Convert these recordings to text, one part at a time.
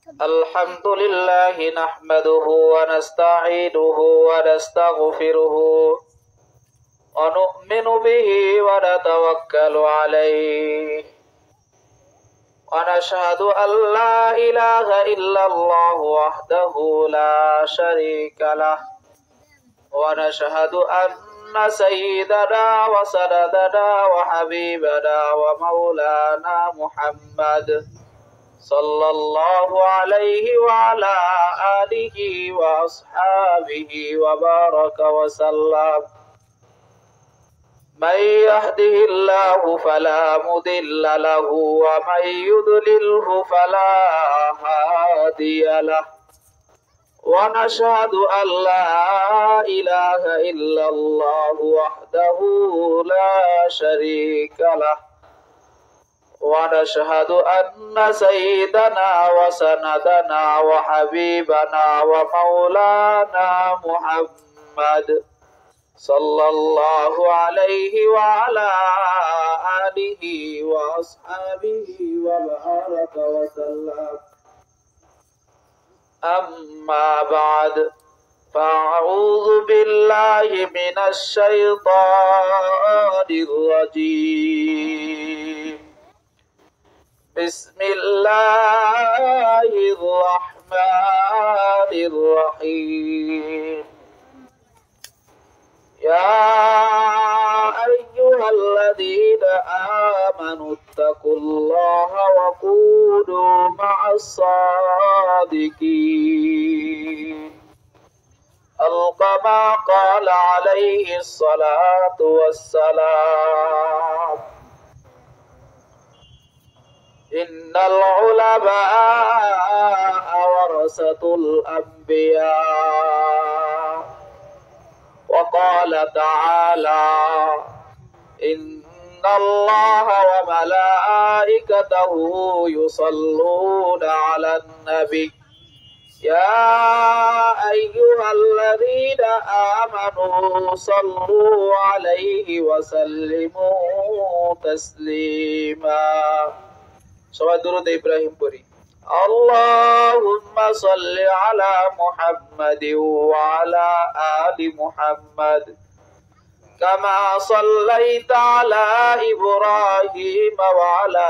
الحمد لله نحمده ونستعينه ونستغفره ونؤمن به ونتوكل عليه ونشهد أن لا إله إلا الله وحده لا شريك له ونشهد أن سيدنا وسندنا وحبيبنا ومولانا محمد صلى الله عليه وعلى آله وأصحابه وبارك وسلم من يهده الله فلا مضل له ومن يضلله فلا هادي له ونشهد أن لا إله إلا الله وحده لا شريك له ونشهد أن سيدنا وسندنا وحبيبنا ومولانا محمد صلى الله عليه وعلى آله وأصحابه وبارك وسلم أما بعد فأعوذ بالله من الشيطان الرجيم بسم الله الرحمن الرحيم يا أيها الذين آمنوا اتقوا الله وكونوا مع الصادقين كما قال عليه الصلاة والسلام إن العلماء ورثة الأنبياء وقال تعالى إن الله وملائكته يصلون على النبي يا أيها الذين آمنوا صلوا عليه وسلموا تسليما সবাই দুরূদ ইব্রাহিম পড়ি اللهم صل على محمد وعلى آل محمد كما صليت على إبراهيم وعلى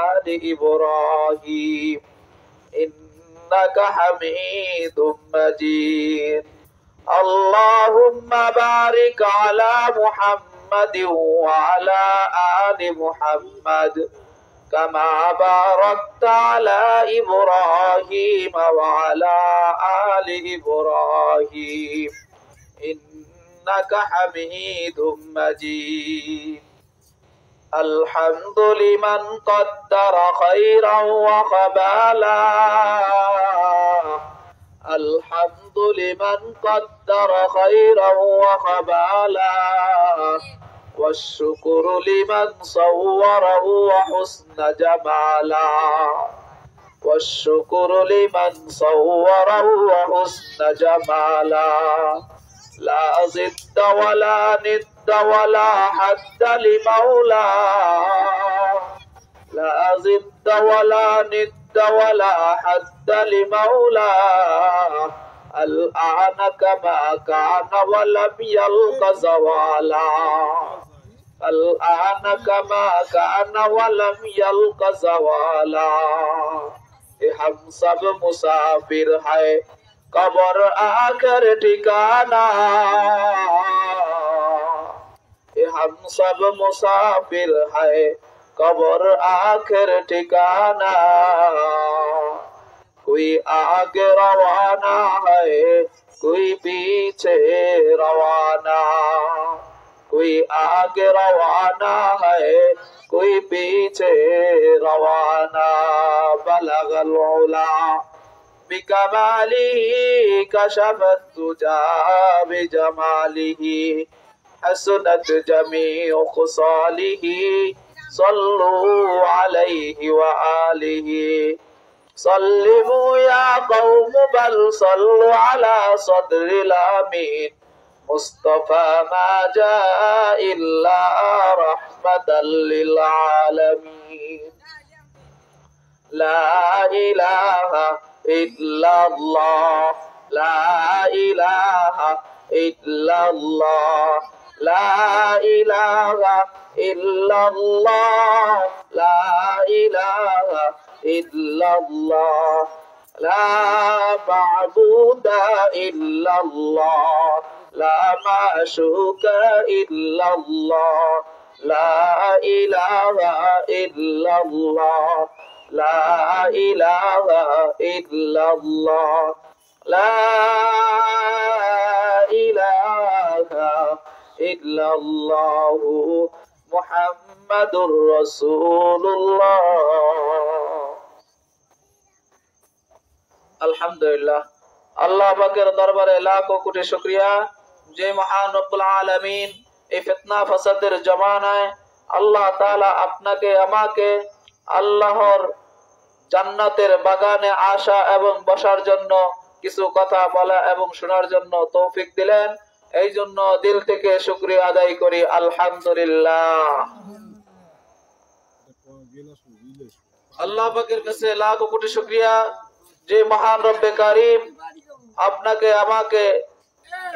آل إبراهيم إنك حميد مجيد اللهم بارك على محمد وعلى آل محمد كما باركت على إبراهيم وعلى آل إبراهيم إنك حميد مجيد الحمد لمن قدر خيرا وقبالا الحمد لمن قدر خيرا وقبالا والشكر لمن صوره وحسن جمالا والشكر لمن صوره وحسن جمالا لا ضد ولا ند ولا حد لمولا لا ضد ولا ند ولا حد لمولا الآن كما كان ولم يلق زوالا الآن كما كان ولم يلق زوالا हम सब मुसाफिर है कब्र आकर ठिकाना हम सब मुसाफिर है कब्र आखिर ठिकाना कोई आगे रवाना है कोई पीछे रवाना कोई आगे रवाना है कोई पीछे रवाना बलगल उला बिकमालिही कशफत तुजा बिजमालिही हसनत जमीउ खुसालिही सल्लु अलैहि व आलिही सल्लिमु या कौम बल सल्लु अला सदरिल अमीन मुस्तफा मा जा इल्ला रहमतल लिल आलमीन লা ইলাহা ইল্লাল্লাহ লা ইলাহা ইল্লাল্লাহ লা ইলাহা ইল্লাল্লাহ লা ইলাহা ইল্লাল্লাহ লা মা'বুদা ইল্লাল্লাহ লা মা'শুকা ইল্লাল্লাহ লা ইলাহা ইল্লাল্লাহ লা ইলাহা ইল্লাল্লাহ লা ইলাহা ইল্লাল্লাহু মুহাম্মাদুর রাসূলুল্লাহ। আলহামদুলিল্লাহ, আল্লাহ পাকের দরবারে লাখো কোটি শুকরিয়া যে মহান রব্বুল আলামিন এই ফিতনা ফাসাদের জমানায় আল্লাহ তাআলা আপনাকে আমাকে আল্লাহর জান্নাতের বাগানে আসা এবং বসার জন্য কিছু কথা বলা এবং শোনার জন্য তৌফিক দিলেন। এই জন্য দিল থেকে শুকরিয়া আদায় করি আলহামদুলিল্লাহ। আল্লাহ পাকের কাছে লাখো কোটি শুকরিয়া যে মহান রব্বে কারীম আপনাকে আমাকে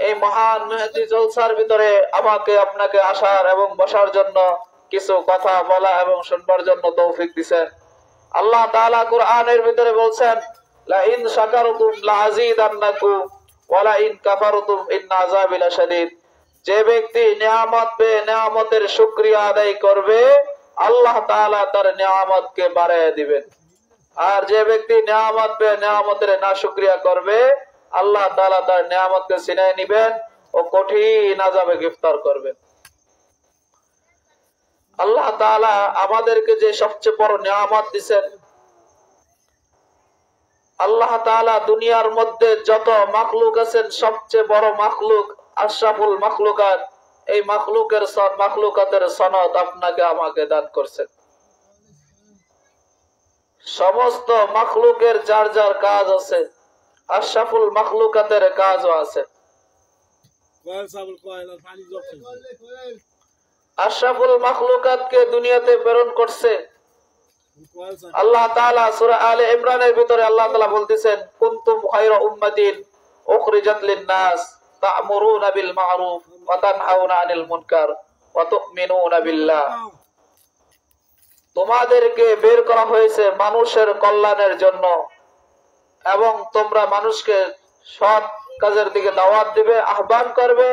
এই মহান মেহেদি জলসার ভিতরে আমাকে আপনাকে আসার এবং বসার জন্য কিছু কথা বলা এবং শুনবার জন্য তৌফিক দিয়েছেন। আল্লাহ তাআলা কুরআনের ভিতরে বলছেন, লা ইন শাকারতুম লা আযীদান্নাকুম ওয়া লা ইন কাফারতুম ইন্না আযাবি লাশাদীদ। যে ব্যক্তি নিয়ামত পেয়ে নিয়ামতের শুকরিয়া আদায় করবে আল্লাহ তাআলা তার নিয়ামতকে বাড়ায় দিবেন, আর যে ব্যক্তি নিয়ামত পেয়ে নিয়ামতের নাশুকরিয়া করবে আল্লাহ তাআলা তার নিয়ামতকে ছিনিয়ে নিবেন ও কঠিন আযাবে গ্রেফতার করবেন। আল্লাহ তাআলা আমাদেরকে যে সবচেয়ে বড় নিয়ামত দিবেন, আল্লাহ তাআলা দুনিয়ার মধ্যে যত মাখলুক আছেন সবচেয়ে বড় মাখলুক আশরাফুল মাখলুকাত, এই মাখলুকাতের সনদ আপনাকে আমাকে দান করছেন। সমস্ত মাখলুকের যার যার কাজ আছে, আশরাফুল মাখলুকাতের কাজও আছে। আশরাফুল মাখলুকাতকে দুনিয়াতে প্রেরণ করছে আল্লাহ তাআলা। সূরা আলে ইমরানের ভিতরে আল্লাহ তাআলা বলতেছেন, কুনতুম খায়রা উম্মাতিন উখরিজাত লিন-নাস তা'মুরুনা বিল মা'রুফ ওয়া তানহাউনা আনিল মুনকার ওয়া তু'মিনুনা বিল্লাহ। তোমাদেরকে বের করা হয়েছে মানুষের কল্যাণের জন্য এবং তোমরা মানুষকে সৎ কাজের দিকে দাওয়াত দিবে, আহ্বান করবে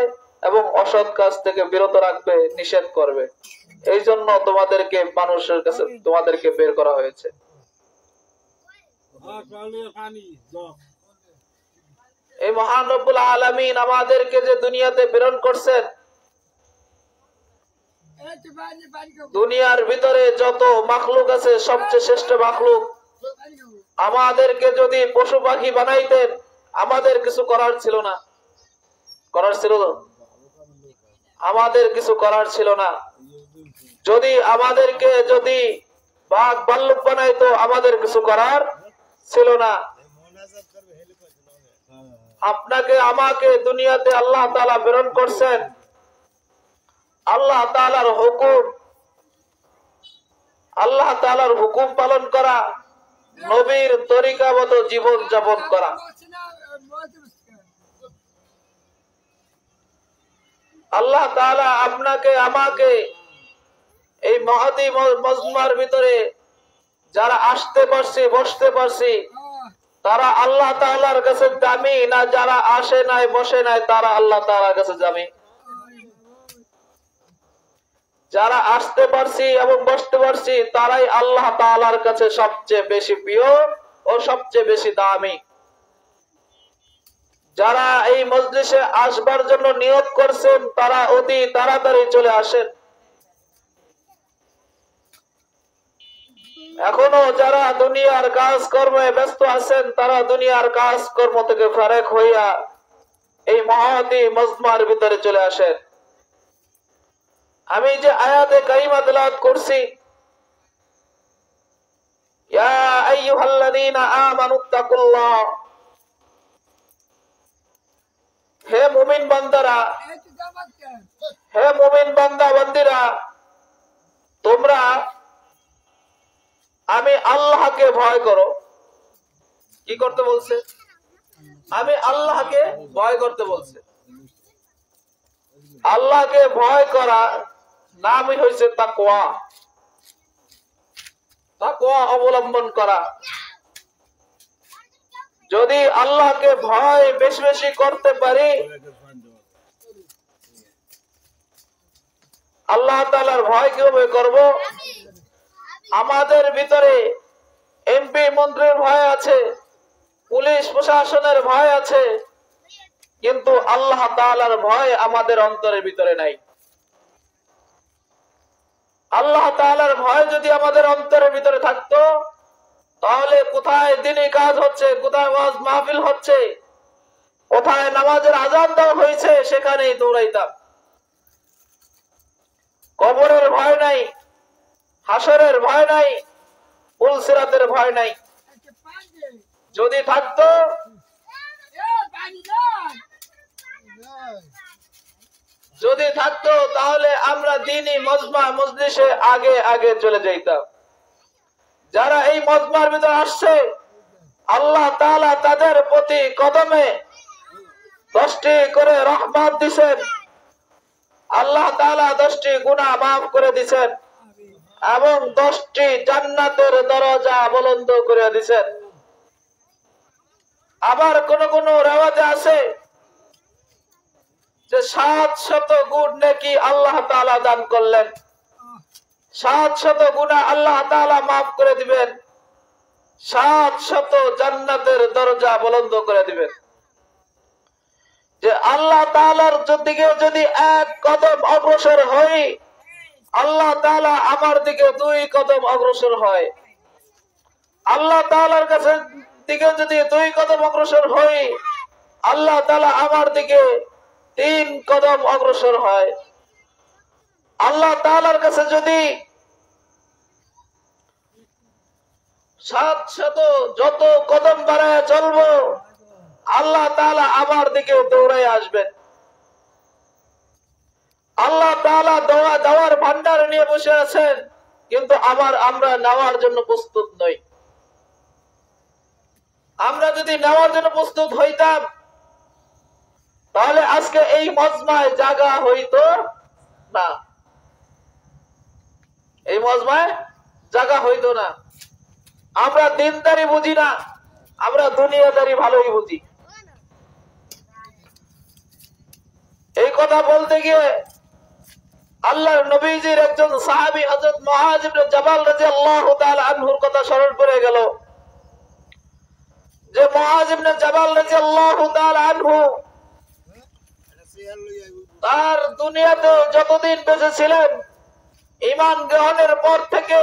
এবং অসৎ কাজ থেকে বিরত রাখবে, নিষেধ করবে। এই জন্য তোমাদেরকে মানুষের কাছে তোমাদেরকে বের করা হয়েছে। এই মহান রব্বুল আলামিন আমাদেরকে যে দুনিয়াতে প্রেরণ করছেন, দুনিয়ার ভিতরে যত মাখলুক আছে সবচেয়ে শ্রেষ্ঠ মাখলুক। আমাদেরকে যদি পশু পাখি বানাইতেন আমাদের কিছু করার ছিল না, আমাদের কিছু করার ছিল না। যদি আমাদেরকে যদি বাঘ ভাল্লুক বানাইতো আমাদের কিছু করার ছিল না। আপনাকে আমাকে দুনিয়াতে আল্লাহ তাআলা প্রেরণ করছেন আল্লাহ তাআলার হুকুম, আল্লাহ তাআলার হুকুম পালন করা, নবীর তরিকা মতো জীবন যাপন করা। আল্লাহ তাআলা আপনাকে আমাকে এই মহতী মজমার ভিতরে যারা আসতে পারছি বসতে পারছি তারা আল্লাহ তাআলার কাছে দামি না যারা আসে নাই বসে নাই তারা আল্লাহ তাআলার কাছে দামি? যারা আসতে পারছি এবং বসতে পারছি তারাই আল্লাহ তাআলার কাছে সবচেয়ে বেশি প্রিয় ও সবচেয়ে বেশি দামি। যারা এই মজলিসে আসবার জন্য নিয়ত করছেন তারা অতি তাড়াতাড়ি চলে আসেন। এখনো যারা দুনিয়ার কাজকর্মে ব্যস্ত আছেন তারা দুনিয়ার কাজকর্ম থেকে ফারেক হইয়া এই মহতী মজমার ভিতরে চলে আসেন। আমি যে আয়াতে কারিমা তেলাওয়াত করছি, ইয়া আইয়ুহাল্লাযীনা আমানুত্তাকুল্লাহ, হে মুমিন বান্দারা, হে মুমিন বান্দা বান্দিরা, তোমরা আমি আল্লাহকে ভয় করো। কি করতে বলছে? আমি আল্লাহকে ভয় করতে বলছে। আল্লাহকে ভয় করা নামই হয়েছে তাকওয়া। তাকওয়া অবলম্বন করা। যদি আল্লাহকে ভয় বেশি বেশি করতে পারি, আল্লাহ তাআলার ভয় কিভাবে করব? আমাদের ভিতরে এমপি মন্ত্রীর ভয় আছে, পুলিশ প্রশাসনের ভয় আছে, কিন্তু আল্লাহ তাআলার ভয় আমাদের অন্তরের ভিতরে নাই। আল্লাহ তাআলার ভয় যদি আমাদের অন্তরের ভিতরে থাকতো, তাহলে কোথায় দ্বীনি কাজ হচ্ছে, কোথায় ওয়াজ মাহফিল হচ্ছে, কোথায় নামাজের আযান দেওয়া হয়েছে, সেখানেই দৌড়াইতাম। কবরের ভয় নাই, হাসরের ভয় নাই, পুলসিরাতের ভয় নাই। যদি থাকতো তাহলে আমরা দ্বীনি মজমা মজলিসে আগে আগে চলে যাইতাম। যারা এই মজমার ভিতরে আসছে, আল্লাহ তাআলা তাদের প্রতি কদমে 10টি করে রহমত দিবেন। আল্লাহ তাআলা 10টি গুনাহ মাফ করে দিবেন এবং 10টি জান্নাতের দরজা বুলন্দ করে দিবেন। আবার কোন কোন রিওয়ায়ে আছে যে 700 গুণ নেকি আল্লাহ তাআলা দান করলেন, 700 গুনাহ আল্লাহ তাআলা মাফ করে দিবেন, 700 জান্নাতের দরজা বুলন্দ করে দিবেন। যে আল্লাহ তাআলার দিকে যদি এক কদম অগ্রসর হই, আল্লাহ তাআলা আমার দিকে 2 কদম অগ্রসর হয়। আল্লাহ তাআলার কাছে দিকে যদি 2 কদম অগ্রসর হই, আল্লাহ তাআলা আমার দিকে 3 কদম অগ্রসর হয়। আল্লাহ তাআলার কাছে যদি 700 যত কদম বাড়ায় চলবো, আল্লাহ তাআলা আমার দিকে দৌড়ায় আসবেন। আল্লাহ তাআলা দেওয়ার ভান্ডার নিয়ে বসে আছেন, কিন্তু আমরা নেওয়ার জন্য প্রস্তুত নই। আমরা যদি নেওয়ার জন্য প্রস্তুত হইতাম, তাহলে আজকে এই মজমায় জায়গা হইতো না, এই মজমায় জায়গা হইতো না। আমরা দিনদারি বুঝি না, আমরা দুনিয়াদারি ভালোই বুঝি। এই কথা বলতে গিয়ে আল্লাহর নবীজির একজন সাহাবী হযরত মুআয ইবনে জাবাল রাদিয়াল্লাহু তাআলা আনহুর কথা স্মরণ পড়ে গেল। যে মুআয ইবনে জাবাল রাদিয়াল্লাহু তাআলা আনহু তার দুনিয়াতে যতদিন বেঁচে ছিলেন, ঈমান গ্রহণের পর থেকে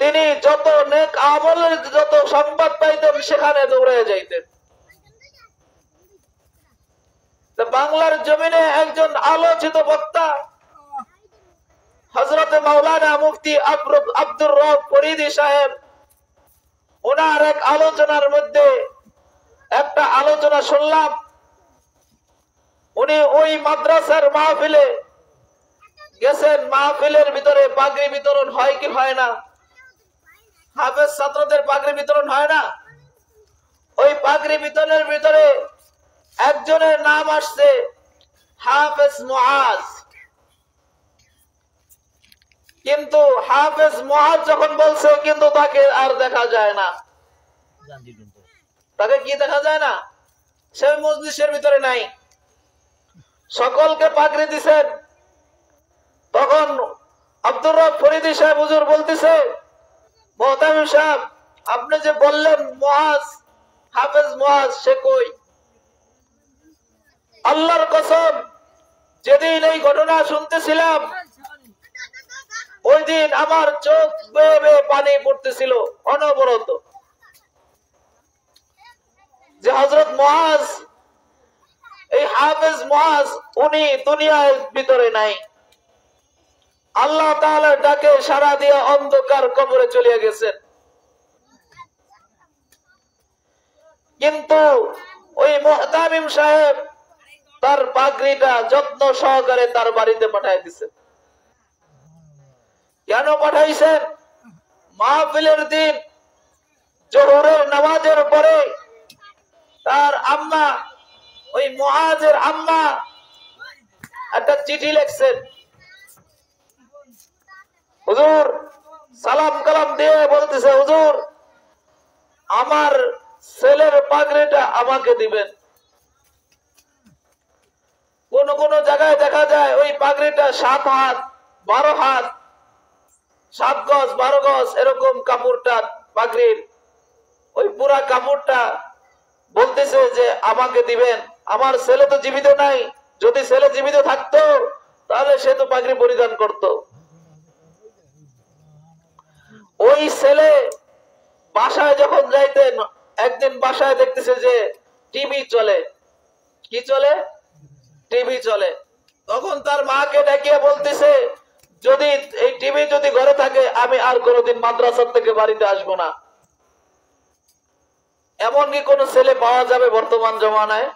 তিনি যত নেক আমলের যত সংবাদ পাইতেন, সেখানে দৌড়ে যাইতেন। বাংলার জমিনে একজন আলোচিত বক্তা হযরত মাওলানা মুফতি আব্দুর রব ফরিদী সাহেব, ওনার এক আলোচনার মধ্যে একটা আলোচনা শুনলাম। উনি ওই মাদ্রাসার মাহফিলে গেছেন। মাহফিলের ভিতরে পাগড়ি বিতরণ হয় কি হয় না? হাফেজ ছাত্রদের পাগড়ি বিতরণ হয় না? ওই পাগড়ি বিতরণের ভিতরে একজনের নাম আসছে হাফেজ মুআজ। কিন্তু হাফেজ মুআজ যখন বলছে, কিন্তু তাকে আর দেখা যায় না। তাকে কি দেখা যায় না? সে মজলিসের ভিতরে নাই। সকলকে পাগড়ি দিছেন। তখন আব্দুর রব ফরিদী সাহেব হুজুর বলতেছে, মুহতামিম সাহেব, আপনি যে বললেন মুআজ, হাফেজ মুআজ, সে কই? আল্লাহর কসম, যেদিন এই ঘটনা শুনতেছিলাম, ওই দিন আমার চোখ বেয়ে বেয়ে পানি পড়তেছিল অনবরত। যে হযরত মুআজ, এই হাফেজ মুআজ, উনি দুনিয়ার ভিতরে নাই। আল্লাহ তাআলার ডাকে সাড়া দিয়ে অন্ধকার কবরে চলে গেছেন। কিন্তু ওই মুহতামিম সাহেব তার পাগড়িটা যত্ন সহকারে তার বাড়িতে পাঠায় দিয়েছেন। কেন পাঠাইছেন? মাহফিলের দিন জোহরের নামাজের পরে তার আম্মা, ওই মুআজের আম্মা একটা চিঠি লিখছেন। হুজুর সালাম কালাম দিয়ে বলতেছে, হুজুর আমার ছেলের পাগড়িটা আমাকে দিবেন। কোন কোন জায়গায় দেখা যায় ওই পাগড়িটা 7 হাত 12 হাত, 7 গজ 12 গজ এরকম কাপড়টা পাগড়ির, ওই পুরা কাপড়টা বলতেছে যে আমাকে দিবেন। আমার ছেলে তো জীবিত নাই, যদি ছেলে জীবিত থাকতো তাহলে সে তো পাগড়ি পরিধান করত। ওই ছেলে বাসায় যখন যাইতেন, একদিন বাসায় দেখতেছে যে টিভি চলে। কি চলে? টিভি চলে। তখন তার মাকে ডাকিয়ে বলতেছে, যদি এই টিভি যদি ঘরে থাকে আমি আর কোনোদিন মাদ্রাসা থেকে বাড়িতে আসবো না। এমন কি কোন ছেলে পাওয়া যাবে বর্তমান জমানায়?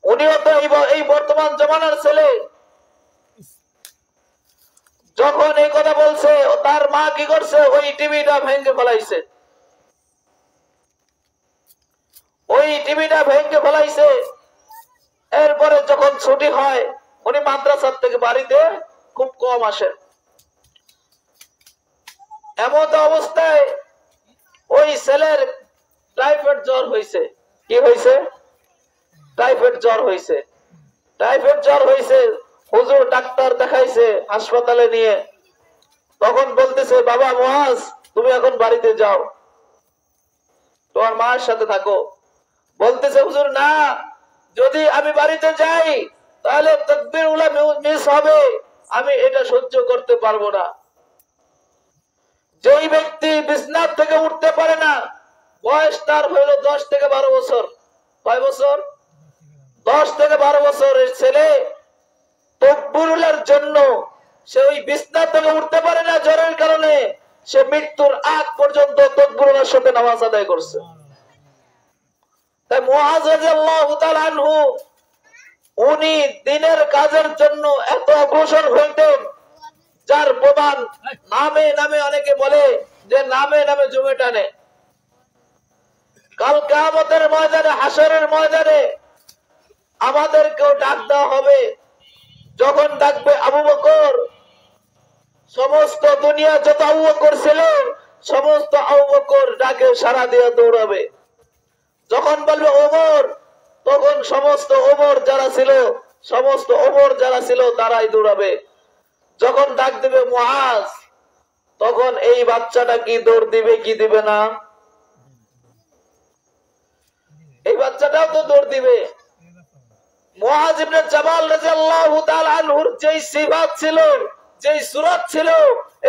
উনিও তো এই বর্তমান জমানার ছেলে। যখন এই কথা বলছে, তার মা কি করছে? ওই টিভিটা ভেঙে ফেলাইছে। ওই টিভিটা ভেঙে ফেলাইছে। এরপরে যখন ছুটি হয়, উনি মাদ্রাসা থেকে বাড়িতে খুব কম আসেন। এমন অবস্থায় ওই ছেলের টাইফয়েড জ্বর হয়েছে। কি হয়েছে? টাইফয়েড জ্বর হয়েছে। টাইফয়েড জ্বর হয়েছে। হুজুর ডাক্তার দেখাইছে হাসপাতালে নিয়ে। তখন বলতেছে, বাবা মুআজ তুমি এখন বাড়িতে যাও, তোমার মায়ের সাথে থাকো। বলতেছে, হুজুর না, যদি আমি বাড়িতে যাই তাহলে তাকবীর উলা মিস হবে, আমি এটা সহ্য করতে পারবো না। যেই ব্যক্তি বিছানা থেকে উঠতে পারে না, বয়স তার হইল 10 থেকে 12 বছর। কয় বছর? 10 থেকে 12 বছরের ছেলে তাকবীরের জন্য সে ওই বিছানা থেকে উঠতে পারে না জ্বরের কারণে, সে মৃত্যুর আগ পর্যন্ত তাকবীরের সাথে নামাজ আদায় করছে। তাই মুআজ রাদিয়াল্লাহু তাআলা আনহু উনি দিনের কাজের জন্য এত অগ্রসর হইতেন, যার প্রমাণ নামে নামে অনেকে বলে যে নামে নামে জমে টানে। কাল কিয়ামতের ময়দানে, হাসরের ময়দানে আমাদেরকেও ডাক দেওয়া হবে। যখন ডাকবে আবু বকর, সমস্ত দুনিয়া যত আবু বকর ছিল সমস্ত আবু বকর ডাকে সাড়া দিয়ে দৌড়াবে। যখন বলবে ওমর, তখন সমস্ত ওমর যারা ছিল, সমস্ত ওমর যারা ছিল তারাই দৌড়াবে। যখন ডাক দিবে মুআজ, তখন এই বাচ্চাটা কি দৌড় দিবে কি দিবে না? এই বাচ্চাটাও তো দৌড় দিবে। মুআজ ইবনে জাবাল রাদিয়াল্লাহু তাআলা আনহুর যেই সিফাত ছিল, যেই সূরত ছিল,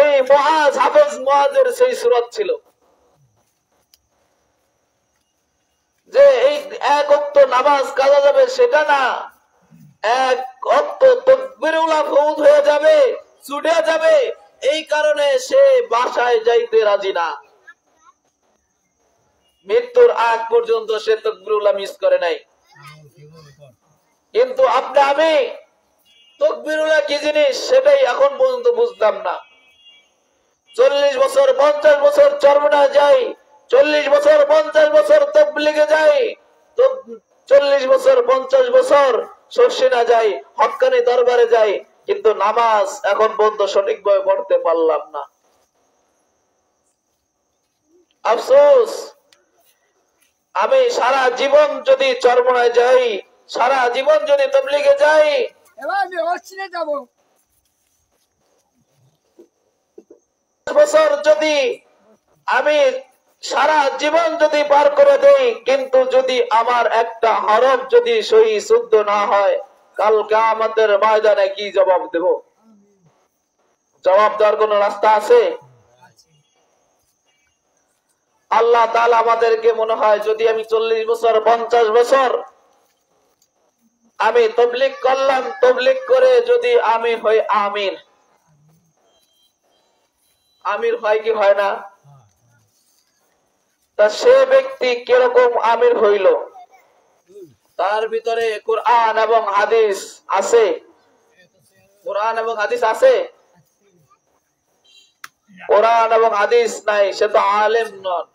এই মুআজ, হাফেজ মুআজের সেই সূরত ছিল যে এই এক ওয়াক্ত নামাজ কাজা যাবে সেটা না, এক ওয়াক্ত তাকবীরুল্লাহ ফৌত হয়ে যাবে, ছুটে যাবে। এই কারণে সে বাসায় যাইতে রাজি না। মৃত্যুর আগ পর্যন্ত সে তাকবীরুল্লাহ মিস করে নাই। কিন্তু আপনি আমি তাকবীরুল্লাহ কি জিনিস সেটাই এখন পর্যন্ত বুঝতাম না। 40 বছর 50 বছর চরমনায় যাই, 40 বছর 50 বছর তাবলীগে যাই, তো 40 বছর 50 বছর শর্ষিনা যাই, হক্কানি দরবারে যাই, কিন্তু নামাজ এখন পর্যন্ত সঠিকভাবে পড়তে পারলাম না। আফসোস, আমি সারা জীবন যদি চরমনায় যাই, সারা জীবন যদি তাবলীগে যাই, বছর যদি আমি সারা জীবন যদি পার করে দেই, কিন্তু যদি আমার একটা হরফ যদি সহি শুদ্ধ না হয়, কাল কিয়ামতের ময়দানে কি জবাব দেব? জবাব দেওয়ার কোন রাস্তা আছে? আল্লাহ তাআলা আমাদেরকে মনে হয় যদি আমি 40 বছর 50 বছর আমি তাবলীগ করলাম, তাবলীগ করে যদি আমি হই আমির, আমির হয় কি হয় না? তা সে ব্যক্তি কিরকম আমির হইল? তার ভিতরে কোরআন এবং হাদিস আছে। কোরআন এবং হাদিস আছে। কোরআন এবং হাদিস নাই, সে তো আলেম নন।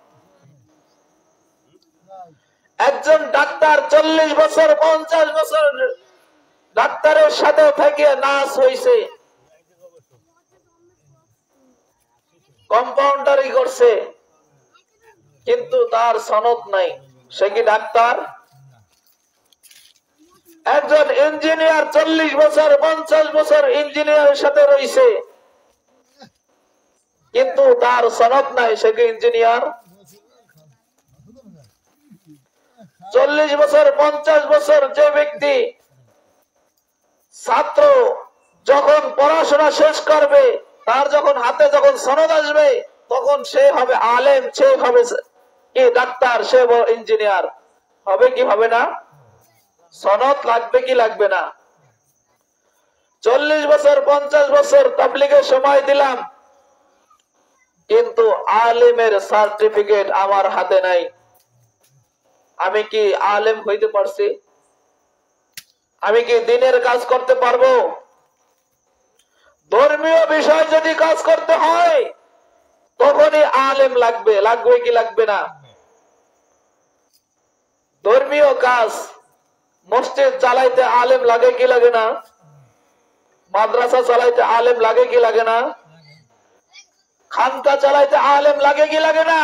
একজন ডাক্তার 40 বছর 50 বছর ডাক্তারের সাথে থেকে নার্স হইছে, কম্পাউন্ডারি করছে, কিন্তু তার সনদ নাই, সে কি ডাক্তার? একজন ইঞ্জিনিয়ার 40 বছর 50 বছর ইঞ্জিনিয়ারের সাথে রয়েছে, কিন্তু তার সনদ নাই, সে কি ইঞ্জিনিয়ার? 40 বছর 50 বছর যে ব্যক্তি ছাত্র যখন পড়াশোনা শেষ করবে, তার যখন হাতে যখন সনদ আসবে, তখন সে হবে আলেম, সে হবে কি ডাক্তার, সে ইঞ্জিনিয়ার হবে কি হবে না? সনদ লাগবে কি লাগবে না? 40 বছর 50 বছর তাবলীগের সময় দিলাম, কিন্তু আলেমের সার্টিফিকেট আমার হাতে নাই, আমি কি আলেম হইতে পারছি? আমি কি দিনের কাজ করতে পারবো? ধর্মীয় বিষয় যদি কাজ করতে হয় তখনই আলেম লাগবে, লাগবে কি লাগবে না? ধর্মীয় কাজ মসজিদ চালাইতে আলেম লাগে কি লাগে না? মাদ্রাসা চালাইতে আলেম লাগে কি লাগে না? খানকা চালাইতে আলেম লাগে কি লাগে না?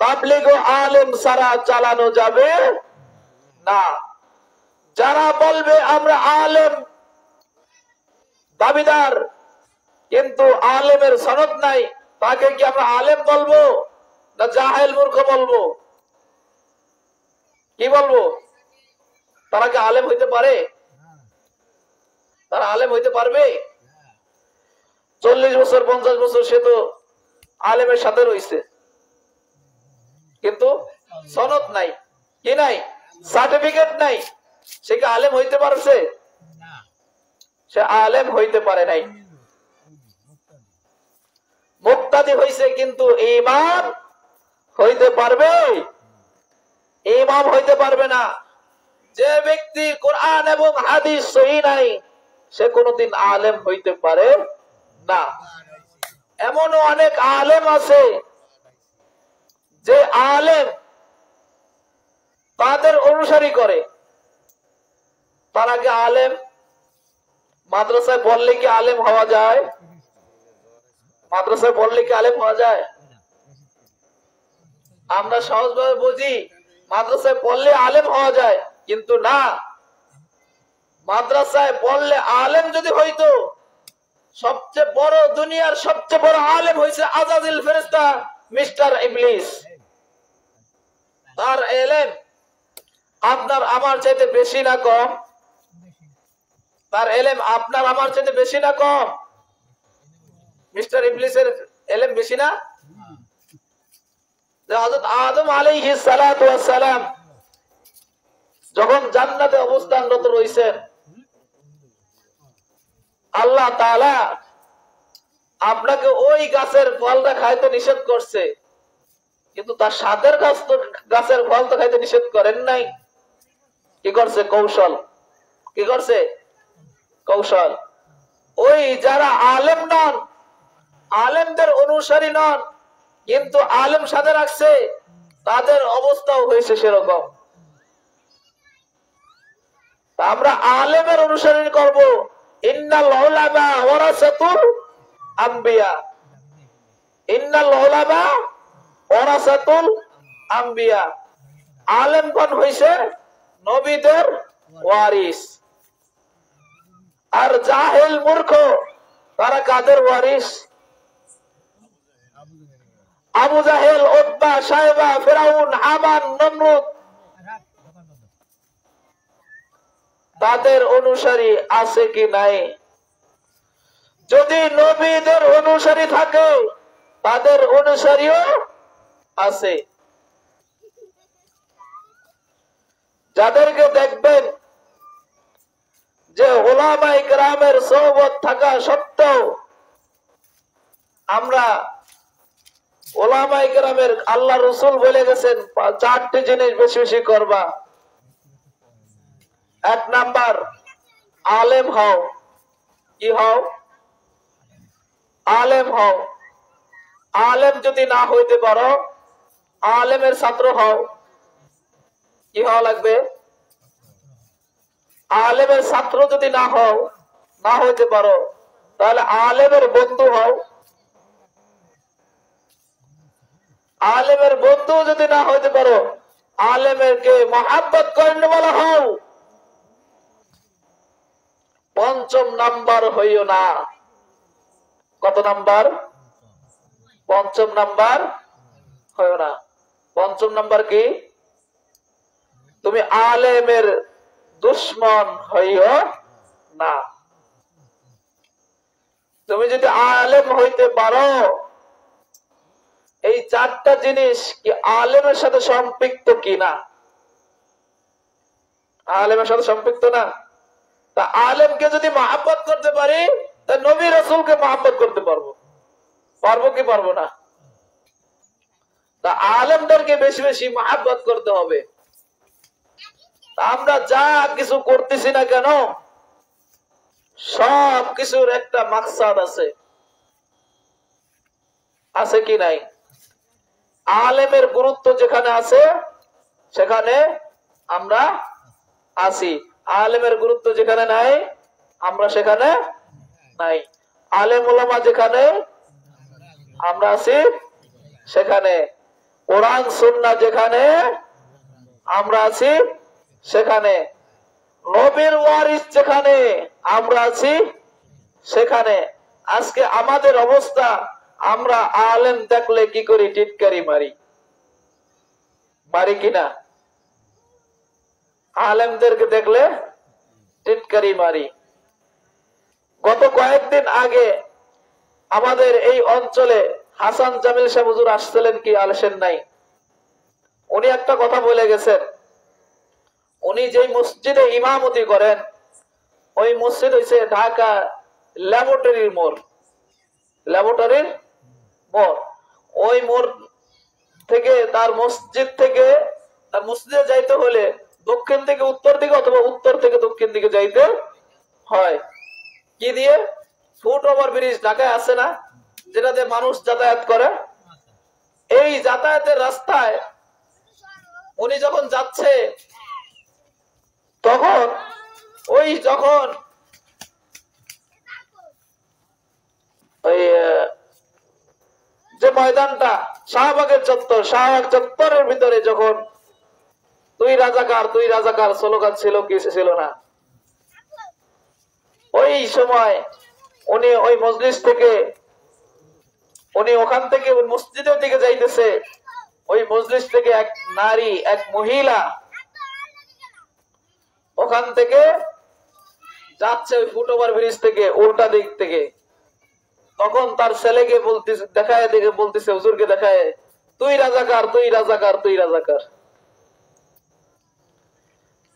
পাবলিক ও আলেম সারা চালানো যাবে না। যারা বলবে আমরা আলেম দাবিদার কিন্তু আলেমের সনদ নাই, তাকে কি আমরা আলেম বলবো না জাহেল মূর্খ বলবো? কি বলবো? তারা কি আলেম হইতে পারে? তারা আলেম হইতে পারবে? 40 বছর 50 বছর সে তো আলেমের সাথে রয়েছে, কিন্তু সনদ নাই, কি নাই? সার্টিফিকেট নাই, সে কি আলেম হইতে পারছে? সে আলেম হইতে পারে নাই, মুক্তাদি হইছে, কিন্তু ইমাম হইতে পারবে? ইমাম হইতে পারবে না। যে ব্যক্তি কোরআন এবং হাদিস সহি নাই, সে কোনদিন আলেম হইতে পারে না। এমনও অনেক আলেম আছে যে আলেম তাদের অনুসারী করে, তারা কি আলেম? মাদ্রাসায় বললে কি আলেম হওয়া যায়? মাদ্রাসায় বললে কি আলেম হওয়া যায়? আমরা সহজভাবে বুঝি মাদ্রাসায় পড়লে আলেম হওয়া যায়, কিন্তু না। মাদ্রাসায় পড়লে আলেম যদি হইতো, সবচেয়ে বড় দুনিয়ার সবচেয়ে বড় আলেম হইছে আজাজিল ফেরেশতা মিস্টার ইবলিস। তার ইলম আপনার আমার চাইতে বেশি না কম? তার ইলম আপনার আমার চাইতে বেশি না কম? মিস্টার ইবলিসের ইলম বেশি না? হযরত আদম আলাইহিস সালাতু ওয়াস সালাম যখন জান্নাতে অবস্থানরত রয়েছেন, আল্লাহ তাআলা আপনাকে ওই গাছের ফলটা খাইতে নিষেধ করছে, কিন্তু তার স্বাদের গাছের ফল তো খাইতে নিষেধ করেন নাই। কি করছে? কৌশল। কি করছে? কৌশল। ওই যারা আলেম নন, আলেমদের অনুসারী নন, কিন্তু আলেম সাথে রাখছে, তাদের অবস্থাও হয়েছে সেরকম। আমরা আলেমের অনুসরণ করব। ইন্নাল উলামা ওয়ারাসাতুল আম্বিয়া, ইন্নাল উলামা ওয়ারাসাতুল আম্বিয়া। আলেমগণ হইছে নবীদের ওয়ারিস। আর জাহেল মূর্খ তারা কাদের ওয়ারিস? আবু জাহেল, উতবা, শায়বা, ফিরাউন, হামান, নমরুদ, তাদের অনুসারী আছে কি নাই? যদি নবীদের অনুসারী থাকে, তাদের অনুসারীও আছে। যাদেরকে দেখবেন যে উলামায়ে কেরামের সোহবত থাকা সত্ত্বেও আমরা উলামায়ে কেরামের, আল্লাহ রাসূল বলে গেছেন 4টি জিনিস বেশি বেশি করবা। 1 নাম্বার, আলেম হও। কি হও? আলেম হও। আলেম যদি না হইতে পারো, আলেমের ছাত্র হও। কি হওয়া লাগবে? আলেমের ছাত্র যদি না হও, না হইতে পারো, তাহলে আলেমের বন্ধু হও। আলেমের বন্ধু যদি না হইতে পারো, আলেমেরকে মহাব্বত করেন বলা হও। পঞ্চম নাম্বার হইও না। কত নাম্বার? পঞ্চম নাম্বার হইও না। পঞ্চম নাম্বার কি? তুমি আলেমের দুশ্মন হইও না। তুমি যদি আলেম হইতে পারো, এই চারটা জিনিস কি আলেমের সাথে সম্পৃক্ত কিনা? আলেমের সাথে সম্পৃক্ত না। তা আলেমকে যদি মহাব্বত করতে পারি, তা নবী রাসূলকে মহাব্বত করতে পারবো। পারবো কি পারবো না? তা আলেমদেরকে বেশি বেশি মহাব্বত করতে হবে। আমরা যা কিছু করতেছি না কেন, সব কিছুর একটা মাকসাদ আছে। আছে কি নাই? আলেমের গুরুত্ব যেখানে আছে, সেখানে আমরা আছি। আলেমের গুরুত্ব যেখানে নাই, আমরা সেখানে নাই। আলেম ওলামা যেখানে, আমরা আছি সেখানে। কোরআন সুন্নাহ যেখানে, আমরা আছি সেখানে। নবীর ওয়ারিস যেখানে, আমরা আছি সেখানে। আজকে আমাদের অবস্থা, আমরা আলেম দেখলে কি করি? টিটকারি মারি। মারি কিনা? আলেমদেরকে দেখলে টিটকারি মারি। গত কয়েকদিন আগে আমাদের এই অঞ্চলে হাসান জামিল সাহেব হুজুর আসছিলেন, কি আসেন নাই? উনি একটা কথা বলে গেছেন। উনি যে মসজিদে ইমামতি করেন, ওই মসজিদ হইছে ঢাকা ল্যাবরেটরির মোড়। ল্যাবরেটরির মোড়। ওই মোড় থেকে, তার মসজিদ থেকে, তার মসজিদে যাইতে হলে দক্ষিণ থেকে উত্তর দিকে অথবা উত্তর থেকে দক্ষিণ দিকে যাইতে হয়। কি দিয়ে? ফুট ওভার ব্রিজ ঢাকায় আছে না, যেটাতে মানুষ যাতায়াত করে। এই যাতায়াতের রাস্তায় উনি যখন যাচ্ছে, তখন ওই যখন ওই যে ময়দানটা শাহবাগের চত্বর, শাহবাগ চত্বরের ভিতরে যখন তুই রাজাকার তুই রাজাকার স্লোগান ছিল, কি ছিল না? ওই সময় উনি ওই মজলিস থেকে, উনি ওখান থেকে মসজিদের দিকে যাইতেছে। ওই মজলিস থেকে এক নারী, এক মহিলা ওখান থেকে যাচ্ছে, ওই ফুট ওভার ব্রিজ থেকে উল্টা দিক থেকে। তখন তার ছেলেকে বলতেছে, দেখায় দেখে বলতেছে, হুজুরকে দেখায়, তুই রাজাকার তুই রাজাকার তুই রাজাকার।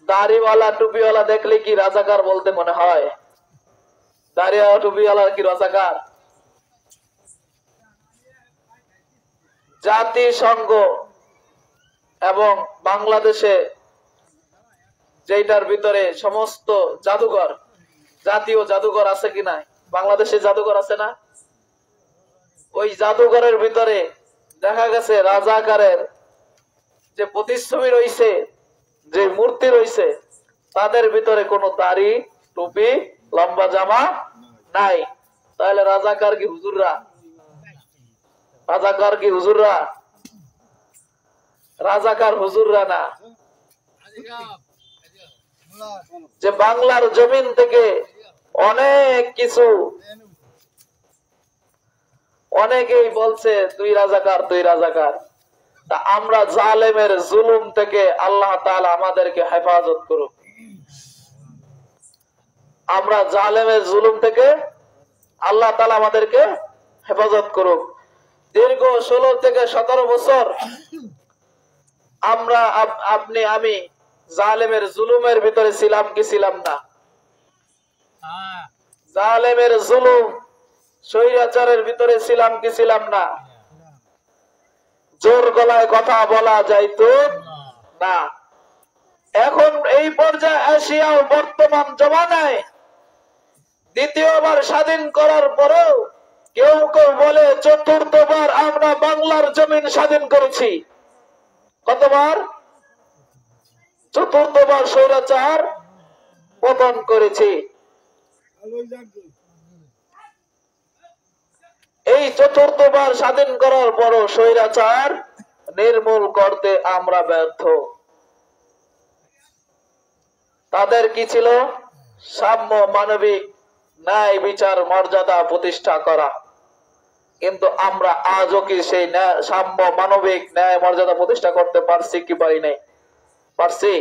দাড়িওয়ালা টুপিওয়ালা দেখলে কি রাজাকার বলতে মনে হয়? দাড়িওয়ালা টুপিওয়ালা কি রাজাকার? জাতিসংঘ এবং বাংলাদেশে যেটার ভিতরে সমস্ত জাদুঘর, জাতীয় জাদুঘর আছে কিনা? বাংলাদেশে জাদুঘর আছে না? ওই জাদুঘরের ভিতরে দেখা গেছে রাজাকারের যে প্রতিচ্ছবি রয়েছে, যে মূর্তি রয়েছে, তাদের ভিতরে কোনো দাড়ি টুপি লম্বা জামা নাই। তাহলে রাজাকার কি হুজুররা? রাজাকার কি হুজুররা? রাজাকার হুজুররা না। যে বাংলার জমিন থেকে অনেক কিছু, অনেকেই বলছে তুই রাজাকার তুই রাজাকার। তা আমরা জালেমের জুলুম থেকে আল্লাহ তাআলা আমাদেরকে হেফাজত করুক। আমরা জালেমের জুলুম থেকে আল্লাহ তাআলা আমাদেরকে হেফাজত করুক। দীর্ঘ 16 থেকে 17 বছর আমরা, আপনি, আমি জালেমের জুলুমের ভিতরে ছিলাম কি ছিলাম না? জালেমের জুলুম, স্বৈরাচারের ভিতরে ছিলাম কি ছিলাম না? জোর গলায় কথা বলা যাইতো না। এখন এই পর্যায়ে এশিয়াও বর্তমান জমানায় দ্বিতীয়বার স্বাধীন করার পরেও কেউ কেউ বলে চতুর্থবার আমরা বাংলার জমিন স্বাধীন করেছি। কতবার? চতুর্থবার স্বৈরাচার পতন করেছি। এই চতুর্থবার স্বাধীন করার পরও স্বৈরাচার নির্মূল করতে আমরা ব্যর্থ। তাদের কি ছিল? সাম্য, মানবিক, ন্যায়, বিচার, মর্যাদা প্রতিষ্ঠা করা। কিন্তু আমরা আজও কি সেই সাম্য, মানবিক, ন্যায়, মর্যাদা প্রতিষ্ঠা করতে পারছি কি পারি নাই? পারছি?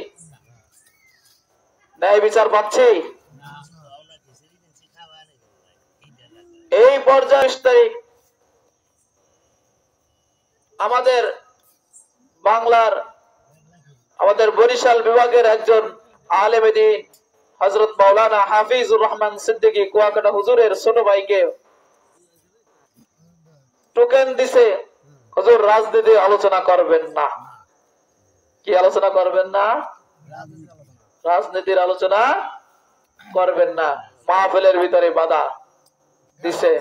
ন্যায় বিচার পাচ্ছি? এই পর্যায়ে আমাদের বাংলার, আমাদের বরিশাল বিভাগের একজন আলেম দ্বীন হযরত মাওলানা হাফিজুর রহমান সিদ্দিকী কুয়াকাটা হুজুরের ছোট ভাইকে টোকেন দিছে, হুজুর রাজনীতি আলোচনা করবেন না। কি আলোচনা করবেন না? রাজনীতির আলোচনা করবেন না। মাহফিলের ভিতরে বাধা দিছে।